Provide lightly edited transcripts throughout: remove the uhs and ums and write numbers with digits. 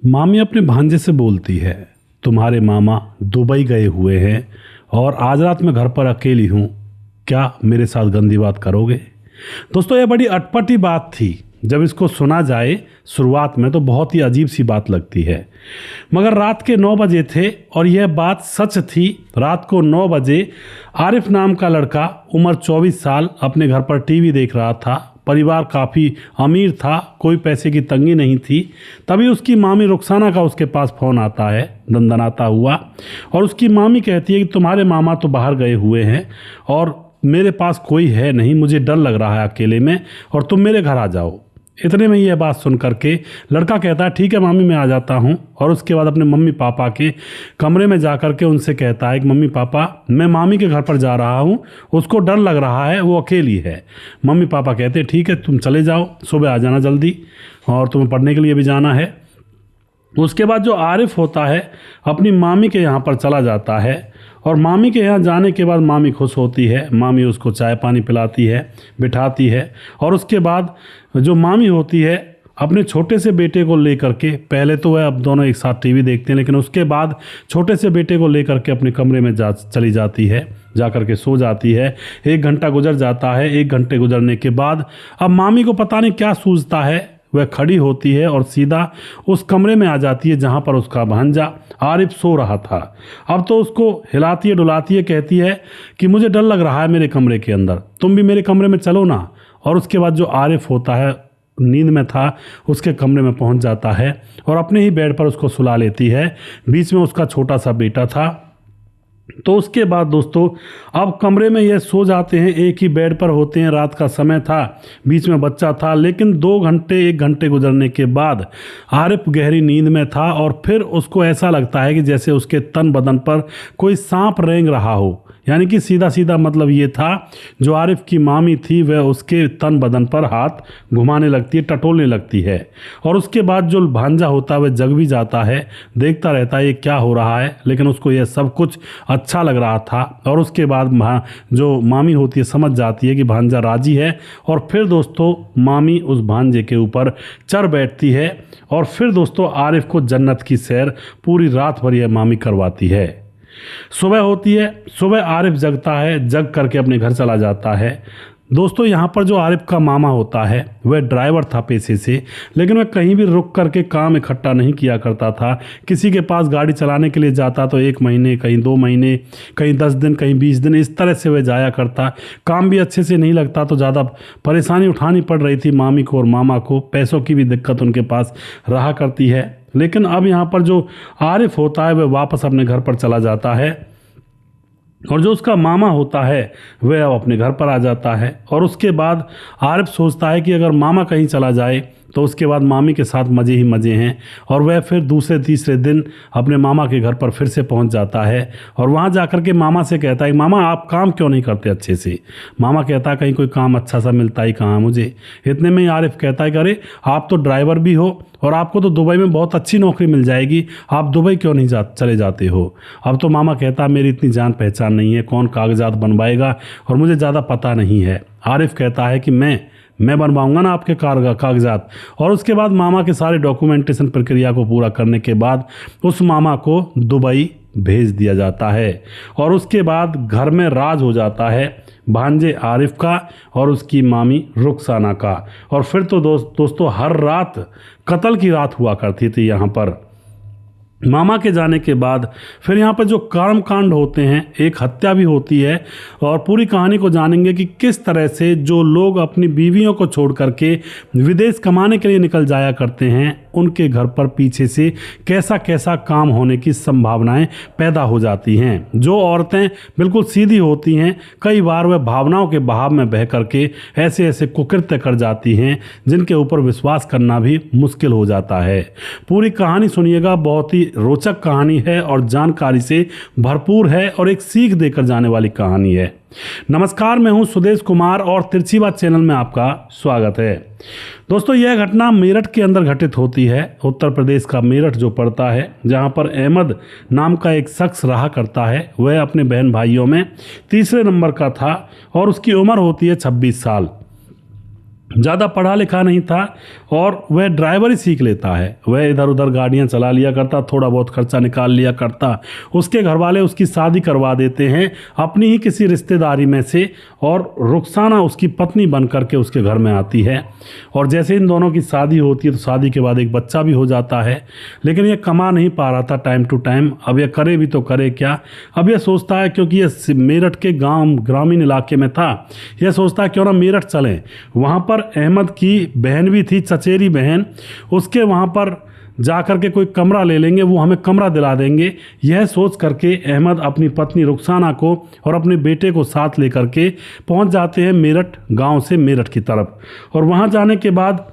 मामी अपने भांजे से बोलती है, तुम्हारे मामा दुबई गए हुए हैं और आज रात मैं घर पर अकेली हूँ, क्या मेरे साथ गंदी बात करोगे। दोस्तों ये बड़ी अटपटी बात थी। जब इसको सुना जाए शुरुआत में तो बहुत ही अजीब सी बात लगती है, मगर रात के 9 बजे थे और यह बात सच थी। रात को 9 बजे आरिफ नाम का लड़का उम्र 24 साल अपने घर पर टीवी देख रहा था। परिवार काफ़ी अमीर था, कोई पैसे की तंगी नहीं थी। तभी उसकी मामी रुखसाना का उसके पास फ़ोन आता है दनदनाता हुआ, और उसकी मामी कहती है कि तुम्हारे मामा तो बाहर गए हुए हैं और मेरे पास कोई है नहीं, मुझे डर लग रहा है अकेले में और तुम मेरे घर आ जाओ। इतने में यह बात सुन करके लड़का कहता है ठीक है मामी मैं आ जाता हूँ, और उसके बाद अपने मम्मी पापा के कमरे में जा कर के उनसे कहता है कि मम्मी पापा मैं मामी के घर पर जा रहा हूँ, उसको डर लग रहा है, वो अकेली है। मम्मी पापा कहते हैं ठीक है तुम चले जाओ, सुबह आ जाना जल्दी, और तुम्हें पढ़ने के लिए भी जाना है। उसके बाद जो आरिफ होता है अपनी मामी के यहाँ पर चला जाता है, और मामी के यहाँ जाने के बाद मामी खुश होती है। मामी उसको चाय पानी पिलाती है, बिठाती है, और उसके बाद जो मामी होती है अपने छोटे से बेटे को लेकर के, पहले तो वह अब दोनों एक साथ टीवी देखते हैं, लेकिन उसके बाद छोटे से बेटे को लेकर के अपने कमरे में चली जाती है, जा कर के सो जाती है। 1 घंटा गुजर जाता है। 1 घंटे गुजरने के बाद अब मामी को पता नहीं क्या सूझता है, वह खड़ी होती है और सीधा उस कमरे में आ जाती है जहाँ पर उसका भांजा आरिफ सो रहा था। अब तो उसको हिलाती है डुलाती है, कहती है कि मुझे डर लग रहा है मेरे कमरे के अंदर, तुम भी मेरे कमरे में चलो ना। और उसके बाद जो आरिफ होता है नींद में था, उसके कमरे में पहुंच जाता है और अपने ही बेड पर उसको सुला लेती है। बीच में उसका छोटा सा बेटा था। तो उसके बाद दोस्तों अब कमरे में ये सो जाते हैं, एक ही बेड पर होते हैं। रात का समय था, बीच में बच्चा था, लेकिन 1 घंटे गुजरने के बाद आरिफ गहरी नींद में था और फिर उसको ऐसा लगता है कि जैसे उसके तन बदन पर कोई सांप रेंग रहा हो। यानी कि सीधा सीधा मतलब ये था, जो आरिफ की मामी थी वह उसके तन बदन पर हाथ घुमाने लगती है, टटोलने लगती है। और उसके बाद जो भांजा होता है वह जग भी जाता है, देखता रहता है ये क्या हो रहा है, लेकिन उसको यह सब कुछ अच्छा लग रहा था। और उसके बाद जो मामी होती है समझ जाती है कि भांजा राजी है, और फिर दोस्तों मामी उस भांजे के ऊपर चढ़ बैठती है। और फिर दोस्तों आरिफ को जन्नत की सैर पूरी रात भर यह मामी करवाती है। सुबह होती है, सुबह आरिफ जगता है, जग करके अपने घर चला जाता है। दोस्तों यहाँ पर जो आरिफ का मामा होता है वह ड्राइवर था पेशे से, लेकिन वह कहीं भी रुक करके काम इकट्ठा नहीं किया करता था। किसी के पास गाड़ी चलाने के लिए जाता तो 1 महीने, कहीं 2 महीने, कहीं 10 दिन, कहीं 20 दिन, इस तरह से वह जाया करता। काम भी अच्छे से नहीं लगता तो ज़्यादा परेशानी उठानी पड़ रही थी मामी को और मामा को, पैसों की भी दिक्कत उनके पास रहा करती है। लेकिन अब यहाँ पर जो आरिफ होता है वह वापस अपने घर पर चला जाता है, और जो उसका मामा होता है वह अब अपने घर पर आ जाता है। और उसके बाद आरिफ सोचता है कि अगर मामा कहीं चला जाए तो उसके बाद मामी के साथ मज़े ही मज़े हैं, और वह फिर दूसरे तीसरे दिन अपने मामा के घर पर फिर से पहुंच जाता है। और वहां जाकर के मामा से कहता है मामा आप काम क्यों नहीं करते अच्छे से। मामा कहता है कहीं कोई काम अच्छा सा मिलता ही कहाँ मुझे। इतने में आरिफ कहता है कि अरे आप तो ड्राइवर भी हो और आपको तो दुबई में बहुत अच्छी नौकरी मिल जाएगी, आप दुबई क्यों नहीं चले जाते हो। अब तो मामा कहता है मेरी इतनी जान पहचान नहीं है, कौन कागजात बनवाएगा और मुझे ज़्यादा पता नहीं है। आरिफ कहता है कि मैं बनवाऊंगा ना आपके कागजात। और उसके बाद मामा के सारे डॉक्यूमेंटेशन प्रक्रिया को पूरा करने के बाद उस मामा को दुबई भेज दिया जाता है, और उसके बाद घर में राज हो जाता है भांजे आरिफ का और उसकी मामी रुखसाना का। और फिर तो दोस्तों हर रात कत्ल की रात हुआ करती थी यहाँ पर। मामा के जाने के बाद फिर यहाँ पर जो कर्म कांड होते हैं, एक हत्या भी होती है, और पूरी कहानी को जानेंगे कि किस तरह से जो लोग अपनी बीवियों को छोड़ करके विदेश कमाने के लिए निकल जाया करते हैं, उनके घर पर पीछे से कैसा कैसा काम होने की संभावनाएं पैदा हो जाती हैं। जो औरतें बिल्कुल सीधी होती हैं, कई बार वह भावनाओं के बहाव में बह करके ऐसे ऐसे कुकृत्य कर जाती हैं जिनके ऊपर विश्वास करना भी मुश्किल हो जाता है। पूरी कहानी सुनिएगा, बहुत ही रोचक कहानी है और जानकारी से भरपूर है और एक सीख देकर जाने वाली कहानी है। नमस्कार, मैं हूं सुदेश कुमार और तिरछी बात चैनल में आपका स्वागत है। दोस्तों यह घटना मेरठ के अंदर घटित होती है। उत्तर प्रदेश का मेरठ जो पड़ता है, जहां पर अहमद नाम का एक शख्स रहा करता है। वह अपने बहन भाइयों में तीसरे नंबर का था और उसकी उम्र होती है 26 साल। ज़्यादा पढ़ा लिखा नहीं था और वह ड्राइवर ही सीख लेता है। वह इधर उधर गाड़ियां चला लिया करता, थोड़ा बहुत खर्चा निकाल लिया करता। उसके घर वाले उसकी शादी करवा देते हैं अपनी ही किसी रिश्तेदारी में से, और रुखसाना उसकी पत्नी बन करके उसके घर में आती है। और जैसे इन दोनों की शादी होती है तो शादी के बाद एक बच्चा भी हो जाता है। लेकिन यह कमा नहीं पा रहा था टाइम टू टाइम। अब यह करे भी तो करे क्या। अब यह सोचता है, क्योंकि यह मेरठ के ग्रामीण इलाके में था, यह सोचता है क्यों ना मेरठ चलें। वहाँ पर अहमद की बहन भी थी, चचेरी बहन, उसके वहाँ पर जा कर के कोई कमरा ले लेंगे, वो हमें कमरा दिला देंगे। यह सोच करके अहमद अपनी पत्नी रुखसाना को और अपने बेटे को साथ लेकर के पहुंच जाते हैं मेरठ गांव से मेरठ की तरफ। और वहां जाने के बाद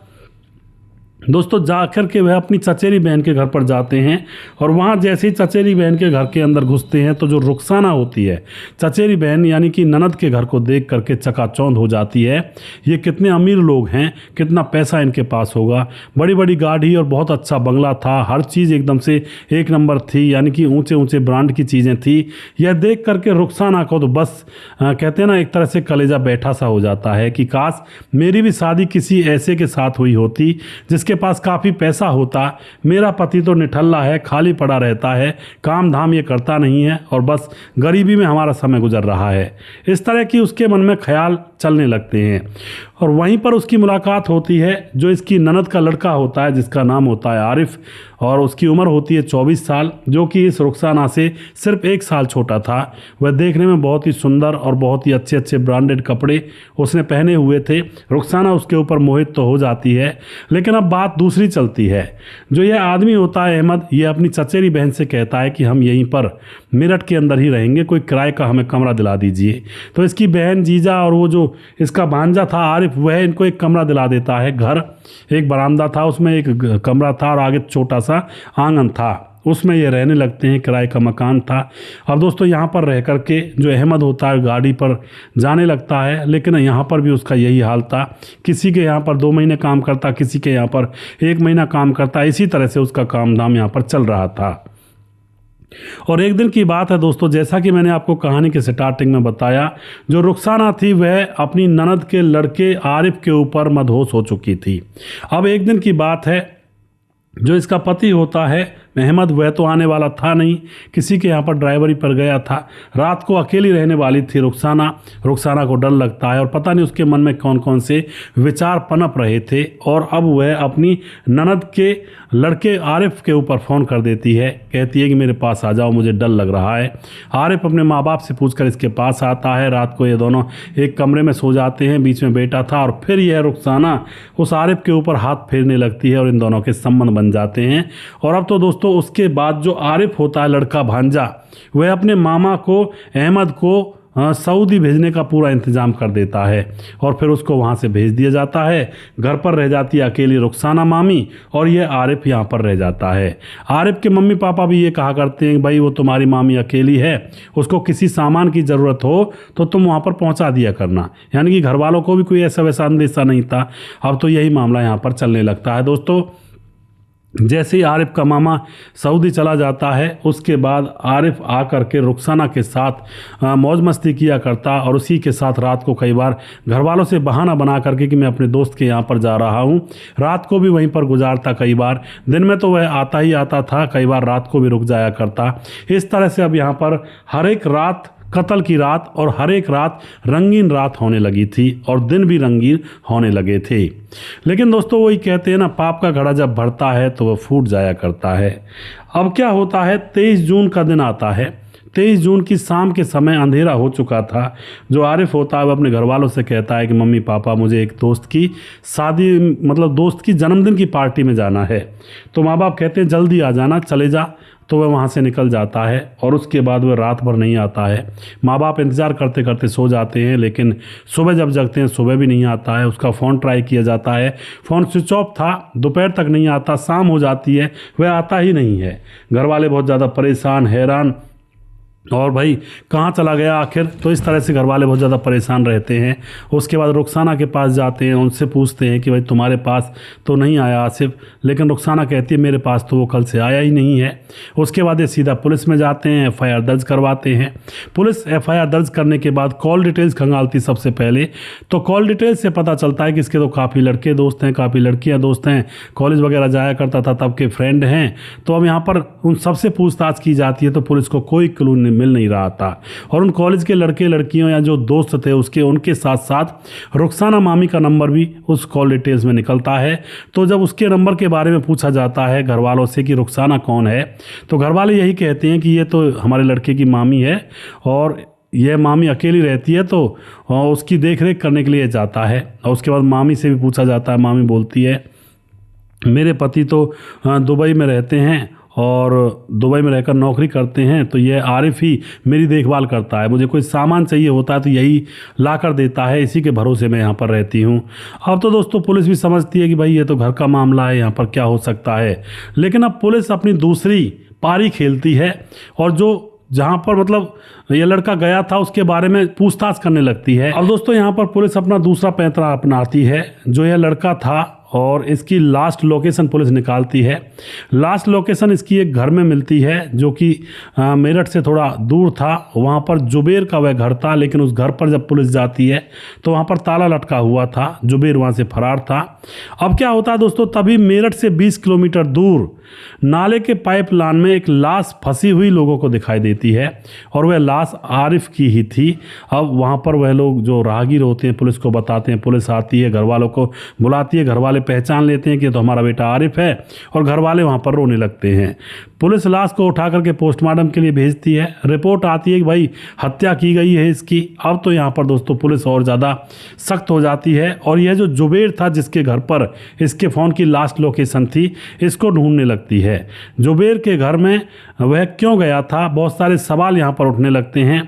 दोस्तों जाकर के वह अपनी चचेरी बहन के घर पर जाते हैं। और वहाँ जैसे ही चचेरी बहन के घर के अंदर घुसते हैं तो जो रुखसाना होती है, चचेरी बहन यानी कि ननद के घर को देख करके चकाचौंध हो जाती है। ये कितने अमीर लोग हैं, कितना पैसा इनके पास होगा। बड़ी बड़ी गाड़ी और बहुत अच्छा बंगला था, हर चीज़ एकदम से एक नंबर थी, यानी कि ऊंचे ऊंचे ब्रांड की चीज़ें थी। यह देख करके रुखसाना को तो बस कहते हैं ना, एक तरह से कलेजा बैठा सा हो जाता है कि काश मेरी भी शादी किसी ऐसे के साथ हुई होती जिसके पास काफ़ी पैसा होता। मेरा पति तो निठल्ला है, खाली पड़ा रहता है, काम धाम ये करता नहीं है और बस गरीबी में हमारा समय गुजर रहा है। इस तरह की उसके मन में ख्याल चलने लगते हैं। और वहीं पर उसकी मुलाकात होती है जो इसकी ननद का लड़का होता है, जिसका नाम होता है आरिफ, और उसकी उम्र होती है 24 साल, जो कि इस रुखसाना से सिर्फ 1 साल छोटा था। वह देखने में बहुत ही सुंदर और बहुत ही अच्छे अच्छे ब्रांडेड कपड़े उसने पहने हुए थे। रुखसाना उसके ऊपर मोहित तो हो जाती है। लेकिन अब बात दूसरी चलती है। जो यह आदमी होता है अहमद, यह अपनी चचेरी बहन से कहता है कि हम यहीं पर मेरठ के अंदर ही रहेंगे, कोई किराए का हमें कमरा दिला दीजिए। तो इसकी बहन जीजा और वो जो इसका भांजा था आरिफ, वह इनको एक कमरा दिला देता है। घर एक बरामदा था, उसमें एक कमरा था और आगे छोटा सा आंगन था, उसमें ये रहने लगते हैं। किराए का मकान था। अब दोस्तों यहाँ पर रह करके जो अहमद होता है गाड़ी पर जाने लगता है, लेकिन यहाँ पर भी उसका यही हाल था। किसी के यहाँ पर 2 महीने काम करता, किसी के यहाँ पर 1 महीना काम करता, इसी तरह से उसका काम धाम यहाँ पर चल रहा था। और एक दिन की बात है दोस्तों, जैसा कि मैंने आपको कहानी के स्टार्टिंग में बताया, जो रुखसाना थी वह अपनी ननद के लड़के आरिफ के ऊपर मदहोश हो चुकी थी। अब एक दिन की बात है, जो इसका पति होता है अहमद, वह तो आने वाला था नहीं, किसी के यहाँ पर ड्राइवरी पर गया था। रात को अकेली रहने वाली थी रुखसाना। रुखसाना को डर लगता है और पता नहीं उसके मन में कौन कौन से विचार पनप रहे थे। और अब वह अपनी ननद के लड़के आरिफ के ऊपर फ़ोन कर देती है, कहती है कि मेरे पास आ जाओ, मुझे डर लग रहा है। आरिफ अपने माँ बाप से पूछकर इसके पास आता है। रात को ये दोनों एक कमरे में सो जाते हैं, बीच में बेटा था। और फिर यह रुखसाना उस आरिफ के ऊपर हाथ फेरने लगती है और इन दोनों के संबंध बन जाते हैं। और अब तो दोस्तों उसके बाद जो आरिफ होता है लड़का भांजा, वह अपने मामा को अहमद को सऊदी भेजने का पूरा इंतजाम कर देता है और फिर उसको वहाँ से भेज दिया जाता है। घर पर रह जाती है अकेली रुखसाना मामी और ये आरिफ यहाँ पर रह जाता है। आरिफ के मम्मी पापा भी ये कहा करते हैं भाई वो तुम्हारी मामी अकेली है, उसको किसी सामान की ज़रूरत हो तो तुम वहाँ पर पहुँचा दिया करना। यानी कि घर वालों को भी कोई ऐसा वैसा अंदेशा नहीं था। अब तो यही मामला यहाँ पर चलने लगता है दोस्तों। जैसे ही आरिफ का मामा सऊदी चला जाता है, उसके बाद आरिफ आकर के रुखसाना के साथ मौज मस्ती किया करता और उसी के साथ रात को कई बार घर वालों से बहाना बना करके कि मैं अपने दोस्त के यहाँ पर जा रहा हूँ, रात को भी वहीं पर गुजारता। कई बार दिन में तो वह आता ही आता था, कई बार रात को भी रुक जाया करता। इस तरह से अब यहाँ पर हर एक रात कत्ल की रात और हर एक रात रंगीन रात होने लगी थी और दिन भी रंगीन होने लगे थे। लेकिन दोस्तों वही कहते हैं ना, पाप का घड़ा जब भरता है तो वह फूट जाया करता है। अब क्या होता है, 23 जून का दिन आता है। 23 जून की शाम के समय अंधेरा हो चुका था। जो आरिफ होता है वह अपने घर वालों से कहता है कि मम्मी पापा मुझे एक दोस्त की शादी, मतलब दोस्त की जन्मदिन की पार्टी में जाना है। तो माँ बाप कहते हैं जल्दी आ जाना, चले जा। तो वह वहाँ से निकल जाता है और उसके बाद वह रात भर नहीं आता है। माँ बाप इंतज़ार करते करते सो जाते हैं, लेकिन सुबह जब जगते हैं सुबह भी नहीं आता है। उसका फ़ोन ट्राई किया जाता है, फ़ोन स्विच ऑफ था, दोपहर तक नहीं आता, शाम हो जाती है, वह आता ही नहीं है। घर वाले बहुत ज़्यादा परेशान हैरान और भाई कहाँ चला गया आखिर। तो इस तरह से घर वाले बहुत ज़्यादा परेशान रहते हैं। उसके बाद रुखसाना के पास जाते हैं, उनसे पूछते हैं कि भाई तुम्हारे पास तो नहीं आया आसिफ, लेकिन रुखसाना कहती है मेरे पास तो वो कल से आया ही नहीं है। उसके बाद ये सीधा पुलिस में जाते हैं, FIR दर्ज करवाते हैं। पुलिस FIR दर्ज करने के बाद कॉल डिटेल्स खंगालती सबसे पहले। तो कॉल डिटेल्स से पता चलता है कि इसके तो काफ़ी लड़के दोस्त हैं, काफ़ी लड़कियाँ दोस्त हैं, कॉलेज वगैरह जाया करता था तब के फ्रेंड हैं। तो अब यहाँ पर उन सबसे पूछताछ की जाती है तो पुलिस को कोई क्लू मिल नहीं रहा था। और उन कॉलेज के लड़के लड़कियों या जो दोस्त थे उनके साथ साथ रुखसाना मामी का नंबर भी उस कॉल डिटेल्स में निकलता है। तो जब उसके नंबर के बारे में पूछा जाता है घर वालों से कि रुखसाना कौन है, तो घर वाले यही कहते हैं कि ये तो हमारे लड़के की मामी है और यह मामी अकेली रहती है, तो उसकी देख रेख करने के लिए जाता है। और उसके बाद मामी से भी पूछा जाता है। मामी बोलती है मेरे पति तो दुबई में रहते हैं और दुबई में रहकर नौकरी करते हैं, तो यह आरिफ ही मेरी देखभाल करता है। मुझे कोई सामान चाहिए होता है तो यही ला कर देता है, इसी के भरोसे मैं यहाँ पर रहती हूँ। अब तो दोस्तों पुलिस भी समझती है कि भाई ये तो घर का मामला है, यहाँ पर क्या हो सकता है। लेकिन अब पुलिस अपनी दूसरी पारी खेलती है और जो जहाँ पर मतलब ये लड़का गया था उसके बारे में पूछताछ करने लगती है। अब दोस्तों यहाँ पर पुलिस अपना दूसरा पैंतरा अपनाती है। जो यह लड़का था और इसकी लास्ट लोकेशन पुलिस निकालती है। लास्ट लोकेशन इसकी एक घर में मिलती है जो कि मेरठ से थोड़ा दूर था। वहाँ पर जुबेर का वह घर था, लेकिन उस घर पर जब पुलिस जाती है तो वहाँ पर ताला लटका हुआ था। जुबेर वहाँ से फरार था। अब क्या होता है दोस्तों, तभी मेरठ से 20 किलोमीटर दूर नाले के पाइपलाइन में एक लाश फंसी हुई लोगों को दिखाई देती है और वह लाश आरिफ की ही थी। अब वहाँ पर वह लोग जो राहगीर होते हैं पुलिस को बताते हैं, पुलिस आती है, घर वालों को बुलाती है, घर वाले पहचान लेते हैं कि तो हमारा बेटा आरिफ है और घर वाले वहाँ पर रोने लगते हैं। पुलिस लाश को उठा करके पोस्टमार्टम के लिए भेजती है। रिपोर्ट आती है कि भाई हत्या की गई है इसकी। अब तो यहाँ पर दोस्तों पुलिस और ज़्यादा सख्त हो जाती है और यह जो जुबेर था जिसके घर पर इसके फ़ोन की लास्ट लोकेशन थी, इसको ढूंढने लगती है। जुबेर के घर में वह क्यों गया था, बहुत सारे सवाल यहाँ पर उठने लगते हैं।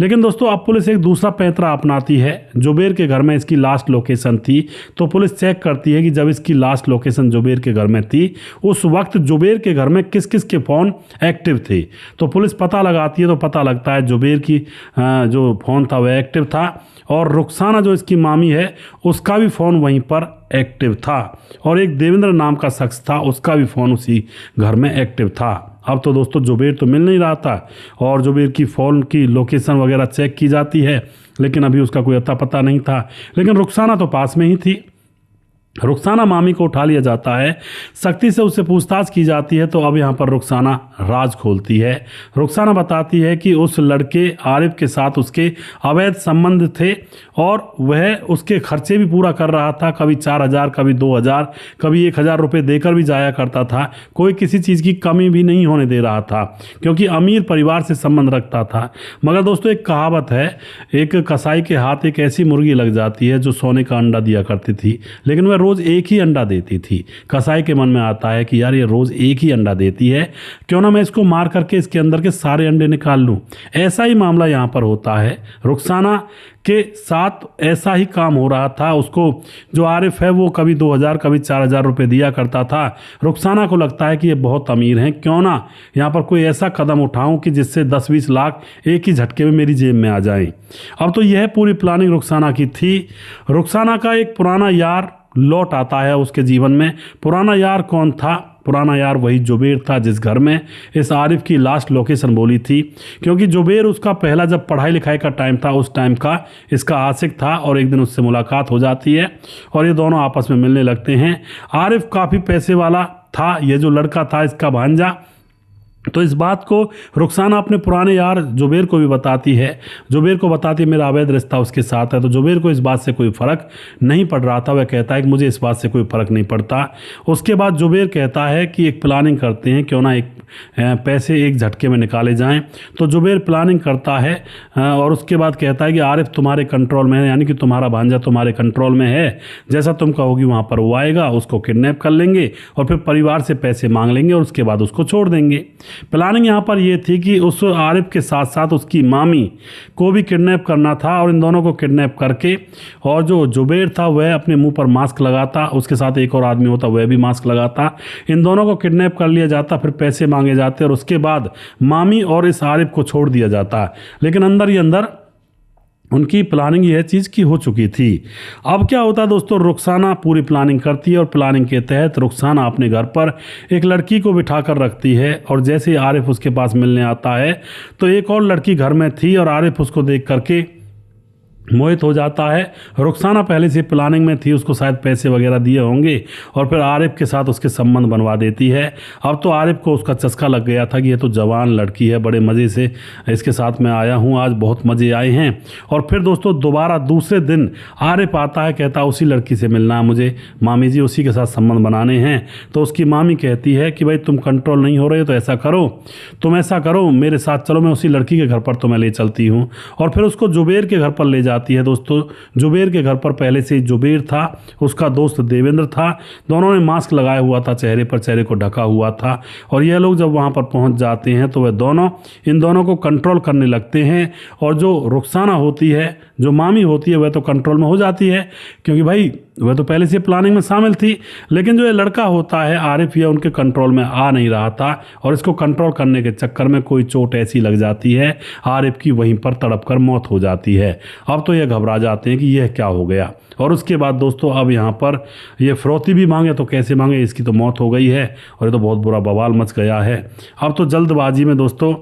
लेकिन दोस्तों अब पुलिस एक दूसरा पैंतरा अपनाती है। जुबेर के घर में इसकी लास्ट लोकेशन थी तो पुलिस चेक करती है कि जब इसकी लास्ट लोकेशन जुबेर के घर में थी उस वक्त जुबेर के घर में किस किस के फ़ोन एक्टिव थे। तो पुलिस पता लगाती है तो पता लगता है जुबेर की जो फ़ोन था वह एक्टिव था और रुखसाना जो इसकी मामी है उसका भी फ़ोन वहीं पर एक्टिव था और एक देवेंद्र नाम का शख्स था, उसका भी फ़ोन उसी घर में एक्टिव था। अब तो दोस्तों जुबेर तो मिल नहीं रहा था और जुबेर की फ़ोन की लोकेशन वगैरह चेक की जाती है, लेकिन अभी उसका कोई अता पता नहीं था। लेकिन रुखसाना तो पास में ही थी। रुखसाना मामी को उठा लिया जाता है, सख्ती से उससे पूछताछ की जाती है। तो अब यहाँ पर रुखसाना राज खोलती है। रुखसाना बताती है कि उस लड़के आरिफ के साथ उसके अवैध संबंध थे और वह उसके खर्चे भी पूरा कर रहा था। कभी 4,000, कभी 2,000, कभी 1,000 रुपये देकर भी जाया करता था। कोई किसी चीज़ की कमी भी नहीं होने दे रहा था क्योंकि अमीर परिवार से संबंध रखता था। मगर दोस्तों एक कहावत है, एक कसाई के हाथ एक ऐसी मुर्गी लग जाती है जो सोने का अंडा दिया करती थी, लेकिन वह रोज़ एक ही अंडा देती थी। कसाई के मन में आता है कि यार ये रोज़ एक ही अंडा देती है, क्यों ना मैं इसको मार करके इसके अंदर के सारे अंडे निकाल लूँ। ऐसा ही मामला यहाँ पर होता है। रुखसाना के साथ ऐसा ही काम हो रहा था। उसको जो आरिफ है वो कभी 2,000 कभी 4,000 रुपये दिया करता था। रुखसाना को लगता है कि ये बहुत अमीर हैं, क्यों ना यहाँ पर कोई ऐसा कदम उठाऊं कि जिससे 10-20 लाख एक ही झटके में मेरी जेब में आ जाएं। अब तो यह पूरी प्लानिंग रुखसाना की थी। रुखसाना का एक पुराना यार लौट आता है उसके जीवन में। पुराना यार कौन था? पुराना यार वही जुबेर था जिस घर में इस आरिफ की लास्ट लोकेशन बोली थी, क्योंकि जुबेर उसका पहला जब पढ़ाई लिखाई का टाइम था उस टाइम का इसका आशिक था और एक दिन उससे मुलाकात हो जाती है और ये दोनों आपस में मिलने लगते हैं। आरिफ काफ़ी पैसे वाला था, ये जो लड़का था इसका भांजा। तो इस बात को रुखसाना अपने पुराने यार जुबेर को भी बताती है। जुबेर को बताती है मेरा अवैध रिश्ता उसके साथ है। तो जुबेर को इस बात से कोई फ़र्क नहीं पड़ रहा था। वह कहता है कि मुझे इस बात से कोई फ़र्क नहीं पड़ता। उसके बाद जुबेर कहता है कि एक प्लानिंग करते हैं, क्यों ना एक पैसे एक झटके में निकाले जाएं। तो जुबेर प्लानिंग करता है और उसके बाद कहता है कि आरिफ तुम्हारे कंट्रोल में है, यानी कि तुम्हारा भांजा तुम्हारे कंट्रोल में है। जैसा तुम कहोगी वहाँ पर वो आएगा, उसको किडनैप कर लेंगे और फिर परिवार से पैसे मांग लेंगे और उसके बाद उसको छोड़ देंगे। प्लानिंग यहाँ पर ये थी कि उस आरिफ के साथ साथ उसकी मामी को भी किडनैप करना था और इन दोनों को किडनैप करके, और जो जुबेर था वह अपने मुंह पर मास्क लगाता, उसके साथ एक और आदमी होता वह भी मास्क लगाता, इन दोनों को किडनैप कर लिया जाता, फिर पैसे मांगे जाते और उसके बाद मामी और इस आरिफ को छोड़ दिया जाता। लेकिन अंदर ही अंदर उनकी प्लानिंग यह चीज़ की हो चुकी थी। अब क्या होता है दोस्तों, रुखसाना पूरी प्लानिंग करती है और प्लानिंग के तहत रुखसाना अपने घर पर एक लड़की को बिठा कर रखती है, और जैसे ही आरिफ उसके पास मिलने आता है तो एक और लड़की घर में थी और आरिफ उसको देख करके मोहित हो जाता है। रुखसाना पहले से प्लानिंग में थी, उसको शायद पैसे वगैरह दिए होंगे और फिर आरिफ के साथ उसके संबंध बनवा देती है। अब तो आरिफ को उसका चस्का लग गया था कि ये तो जवान लड़की है, बड़े मज़े से इसके साथ मैं आया हूँ, आज बहुत मज़े आए हैं। और फिर दोस्तों दोबारा दूसरे दिन आरिफ आता है, कहता है उसी लड़की से मिलना है मुझे, मामी जी उसी के साथ संबंध बनाने हैं। तो उसकी मामी कहती है कि भाई तुम कंट्रोल नहीं हो रहे तो ऐसा करो, तुम ऐसा करो मेरे साथ चलो, मैं उसी लड़की के घर पर तुम्हें ले चलती हूँ। और फिर उसको जुबेर के घर पर ले आती है। दोस्तों जुबेर के घर पर पहले से जुबेर था, उसका दोस्त देवेंद्र था, दोनों ने मास्क लगाया हुआ था, चेहरे पर चेहरे को ढका हुआ था। और यह लोग जब वहां पर पहुंच जाते हैं तो वह दोनों इन दोनों को कंट्रोल करने लगते हैं। और जो रुखसाना होती है, जो मामी होती है, वह तो कंट्रोल में हो जाती है क्योंकि भाई वह तो पहले से प्लानिंग में शामिल थी। लेकिन जो ये लड़का होता है आरिफ, यह उनके कंट्रोल में आ नहीं रहा था और इसको कंट्रोल करने के चक्कर में कोई चोट ऐसी लग जाती है आरिफ की, वहीं पर तड़प कर मौत हो जाती है। अब तो यह घबरा जाते हैं कि यह क्या हो गया। और उसके बाद दोस्तों अब यहाँ पर ये फिरौती भी मांगे तो कैसे मांगे, इसकी तो मौत हो गई है और ये तो बहुत बुरा बवाल मच गया है। अब तो जल्दबाजी में दोस्तों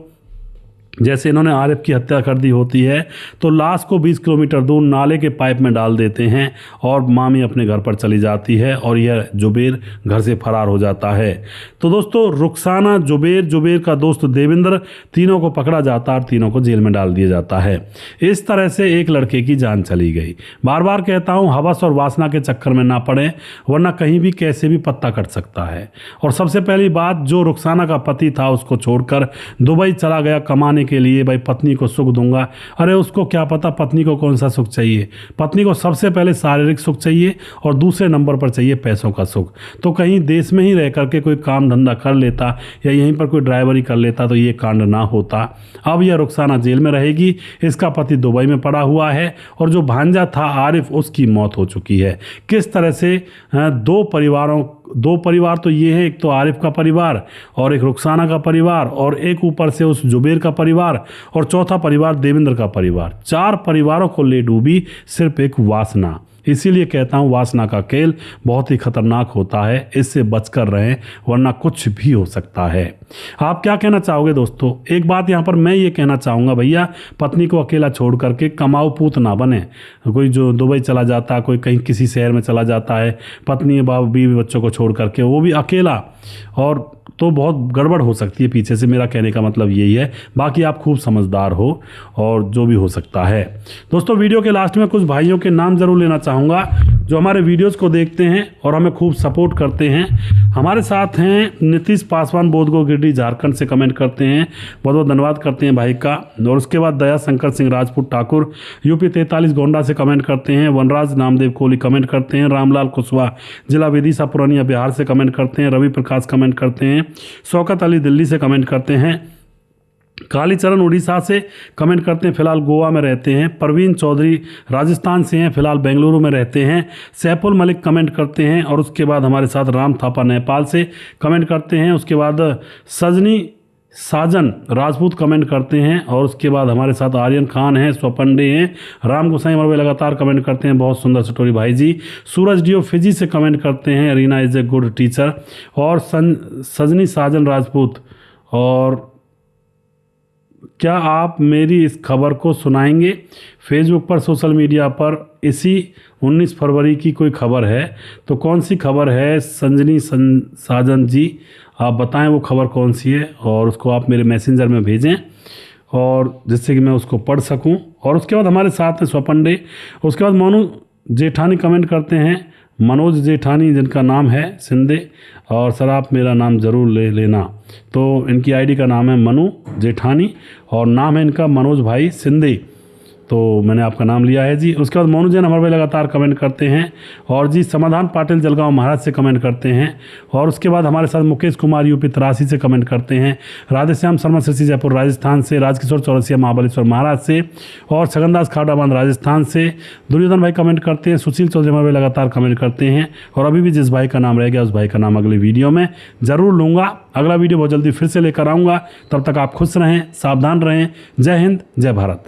जैसे इन्होंने आरिफ की हत्या कर दी होती है तो लाश को 20 किलोमीटर दूर नाले के पाइप में डाल देते हैं और मामी अपने घर पर चली जाती है और यह जुबेर घर से फरार हो जाता है। तो दोस्तों रुखसाना, जुबेर का दोस्त देवेंद्र, तीनों को पकड़ा जाता है और तीनों को जेल में डाल दिया जाता है। इस तरह से एक लड़के की जान चली गई। बार बार कहता हूँ हवस और वासना के चक्कर में ना पड़े, वरना कहीं भी कैसे भी पत्ता कट सकता है। और सबसे पहली बात, जो रुखसाना का पति था उसको छोड़कर दुबई चला गया कमाने के लिए, भाई पत्नी को सुख दूंगा। अरे उसको क्या पता पत्नी को कौन सा सुख चाहिए। पत्नी को सबसे पहले शारीरिक सुख चाहिए और दूसरे नंबर पर चाहिए पैसों का सुख। तो कहीं देश में ही रह करके कोई काम धंधा कर लेता या यहीं पर कोई ड्राइवरी कर लेता तो ये कांड ना होता। अब यह रुखसाना जेल में रहेगी, इसका पति दुबई में पड़ा हुआ है और जो भांजा था आरिफ, उसकी मौत हो चुकी है। किस तरह से दो परिवार तो ये है, एक तो आरिफ का परिवार और एक रुखसाना का परिवार और एक ऊपर से उस जुबेर का परिवार और चौथा परिवार देवेंद्र का परिवार। 4 परिवारों को ले डूबी सिर्फ एक वासना। इसीलिए कहता हूँ वासना का खेल बहुत ही खतरनाक होता है, इससे बचकर रहें वरना कुछ भी हो सकता है। आप क्या कहना चाहोगे दोस्तों? एक बात यहाँ पर मैं ये कहना चाहूँगा, भैया पत्नी को अकेला छोड़ करके कमाऊ पूत ना बने। कोई जो दुबई चला जाता है, कोई कहीं किसी शहर में चला जाता है पत्नी बीवी बच्चों को छोड़ करके, वो भी अकेला, और तो बहुत गड़बड़ हो सकती है पीछे से। मेरा कहने का मतलब यही है, बाकी आप खूब समझदार हो और जो भी हो सकता है। दोस्तों वीडियो के लास्ट में कुछ भाइयों के नाम जरूर लेना चाहूँगा जो हमारे वीडियोस को देखते हैं और हमें खूब सपोर्ट करते हैं। हमारे साथ हैं नीतीश पासवान, बोधगो गिरडी, झारखंड से कमेंट करते हैं, बहुत बहुत धन्यवाद करते हैं भाई का। और उसके बाद दया शंकर सिंह राजपूत ठाकुर यूपी 43 गोंडा से कमेंट करते हैं। वनराज नामदेव कोहली कमेंट करते हैं। रामलाल कुशवाहा जिला विदिशा पुरानिया बिहार से कमेंट करते हैं। रवि प्रकाश कमेंट करते हैं। शौकत अली दिल्ली से कमेंट करते हैं। कालीचरण उड़ीसा से कमेंट करते हैं, फिलहाल गोवा में रहते हैं। परवीन चौधरी राजस्थान से हैं, फिलहाल बेंगलुरु में रहते हैं। सैफुल मलिक कमेंट करते हैं। और उसके बाद हमारे साथ राम थापा नेपाल से कमेंट करते हैं। उसके बाद सजनी साजन राजपूत कमेंट करते हैं। और उसके बाद हमारे साथ आर्यन खान हैं, स्वपंडे हैं, राम गोसाई मरवे लगातार कमेंट करते हैं, बहुत सुंदर स्टोरी भाई जी। सूरज डियो फिजी से कमेंट करते हैं, Reena is a good teacher. और सजनी साजन राजपूत, और क्या आप मेरी इस खबर को सुनाएंगे? फेसबुक पर, सोशल मीडिया पर इसी 19 फरवरी की कोई खबर है, तो कौन सी खबर है संजनी साजन जी, आप बताएं वो खबर कौन सी है और उसको आप मेरे मैसेंजर में भेजें और जिससे कि मैं उसको पढ़ सकूं। और उसके बाद हमारे साथ हैं स्वपंडे। उसके बाद मोनू जेठानी कमेंट करते हैं, मनोज जेठानी जिनका नाम है सिंधे, और सर आप मेरा नाम ज़रूर ले लेना। तो इनकी आईडी का नाम है मनु जेठानी और नाम है इनका मनोज भाई सिंधे। तो मैंने आपका नाम लिया है जी। उसके बाद मोनू जैन हमारे भाई लगातार कमेंट करते हैं। और जी समाधान पाटिल जलगांव महाराज से कमेंट करते हैं। और उसके बाद हमारे साथ मुकेश कुमार यूपी तरासी से कमेंट करते हैं। राधेश्याम शर्मा सिरसी जयपुर राजस्थान से, राजकिशोर चौरसिया महाबलेश्वर महाराज से, और छगनदास खाडाबांध राजस्थान से दुर्योधन भाई कमेंट करते हैं। सुशील चौधरी हमारे भाई लगातार कमेंट करते हैं। और अभी भी जिस भाई का नाम रह गया उस भाई का नाम अगले वीडियो में ज़रूर लूँगा। अगला वीडियो बहुत जल्दी फिर से लेकर आऊँगा। तब तक आप खुश रहें, सावधान रहें। जय हिंद, जय भारत।